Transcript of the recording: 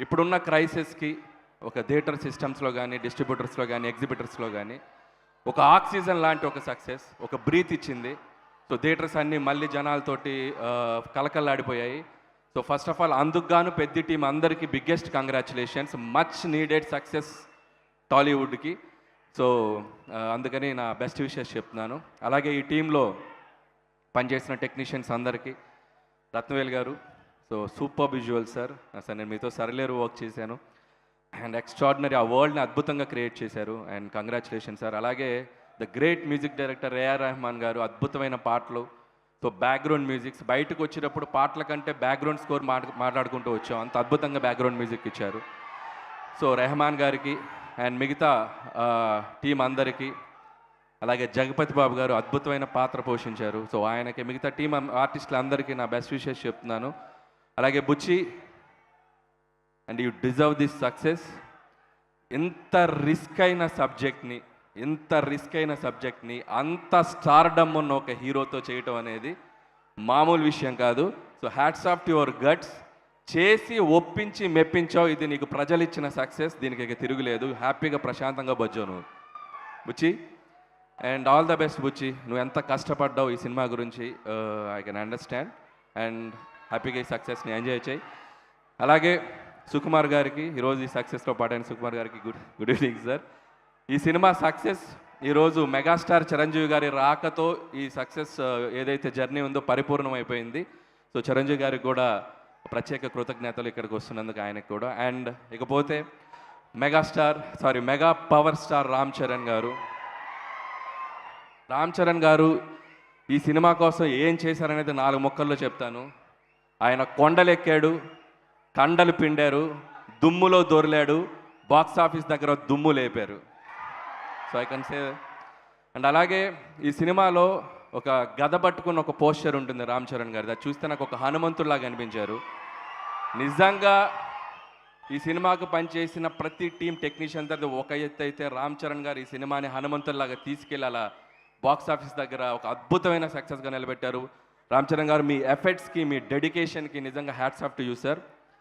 ఇప్పుడున్న క్రైసిస్కి ఒక థియేటర్ సిస్టమ్స్లో కానీ డిస్ట్రిబ్యూటర్స్లో కానీ ఎగ్జిబిటర్స్లో కానీ ఒక ఆక్సిజన్ లాంటి ఒక సక్సెస్, ఒక బ్రీత్ ఇచ్చింది. సో థియేటర్స్ అన్నీ మళ్ళీ జనాలతోటి కలకల్లాడిపోయాయి. సో ఫస్ట్ ఆఫ్ ఆల్ అందుకు గాను పెద్ద టీం అందరికీ biggest congratulations. Much needed success టాలీవుడ్కి. సో అందుకని నా బెస్ట్ విషెస్ చెప్తున్నాను. అలాగే ఈ టీంలో పనిచేసిన టెక్నీషియన్స్ అందరికీ, రత్నవేల్ గారు, సో సూపర్ విజువల్ సార్. అసలు నేను మీతో సరలేరు వర్క్ చేశాను అండ్ ఎక్స్ట్రాడినరీ, ఆ వరల్డ్ని అద్భుతంగా క్రియేట్ చేశారు అండ్ కంగ్రాచులేషన్ సార్. అలాగే the great music director AR Rahman గారు, అద్భుతమైన పాటలు. సో బ్యాక్గ్రౌండ్ మ్యూజిక్స్ బయటకు వచ్చేటప్పుడు పాటల కంటే బ్యాక్గ్రౌండ్ స్కోర్ మాట్లాడుకుంటూ వచ్చాం, అంత అద్భుతంగా బ్యాక్గ్రౌండ్ మ్యూజిక్ ఇచ్చారు. సో రెహమాన్ గారికి అండ్ మిగతా టీం అందరికీ, అలాగే జగపతి బాబు గారు అద్భుతమైన పాత్ర పోషించారు. సో ఆయనకి, మిగతా టీం ఆర్టిస్టులు అందరికీ నా బెస్ట్ విషెస్ చెప్తున్నాను. అలాగే Buchi, and you deserve this success. ఇంత రిస్క్ అయిన సబ్జెక్ట్ని అంత స్టార్డమ్ ఉన్న ఒక హీరోతో చేయటం అనేది మామూలు విషయం కాదు. So hats off to your guts. చేసి ఒప్పించి మెప్పించావు, ఇది నీకు ప్రజలు ఇచ్చిన సక్సెస్, దీనికి ఇక తిరుగులేదు. హ్యాపీగా ప్రశాంతంగా బజ్జావు నువ్వు బుచ్చి. అండ్ ఆల్ ద బెస్ట్ బుచ్చి. నువ్వు ఎంత కష్టపడ్డావు ఈ సినిమా గురించి, ఐ కెన్ అండర్స్టాండ్. అండ్ హ్యాపీగా ఈ సక్సెస్ని ఎంజాయ్ చేయి. అలాగే సుకుమార్ గారికి, ఈరోజు ఈ సక్సెస్లో పాటైన సుకుమార్ గారికి గుడ్ ఈవినింగ్ సార్. ఈ సినిమా సక్సెస్ ఈరోజు మెగాస్టార్ చిరంజీవి గారి రాకతో ఈ సక్సెస్ ఏదైతే జర్నీ ఉందో పరిపూర్ణమైపోయింది. సో చిరంజీవి గారికి కూడా ప్రత్యేక కృతజ్ఞతలు ఇక్కడికి వస్తున్నందుకు, ఆయనకు కూడా. అండ్ ఇకపోతే mega power star Ram Charan గారు ఈ సినిమా కోసం ఏం చేశారనేది 4 ముక్కల్లో చెప్తాను. ఆయన కొండలెక్కాడు, కండలు పిండారు, దుమ్ములో దొర్లాడు, బాక్స్ ఆఫీస్ దగ్గర దుమ్ము లేపారు. So I can say. And అలాగే ఈ సినిమాలో ఒక గద పట్టుకున్న ఒక పోస్టర్ ఉంటుంది రామ్ చరణ్ గారిది, అది చూస్తే నాకు ఒక హనుమంతుడిలాగా అనిపించారు. నిజంగా ఈ సినిమాకు పనిచేసిన ప్రతి టీం టెక్నీషియన్ దగ్గర ఒక ఎత్తు అయితే, రామ్ చరణ్ గారు ఈ సినిమాని హనుమంతుడిలాగా తీసుకెళ్ళి అలా బాక్స్ ఆఫీస్ దగ్గర ఒక అద్భుతమైన సక్సెస్గా నిలబెట్టారు. రామ్ చరణ్ గారు, మీ ఎఫర్ట్స్కి, మీ డెడికేషన్కి నిజంగా hats off to you sir.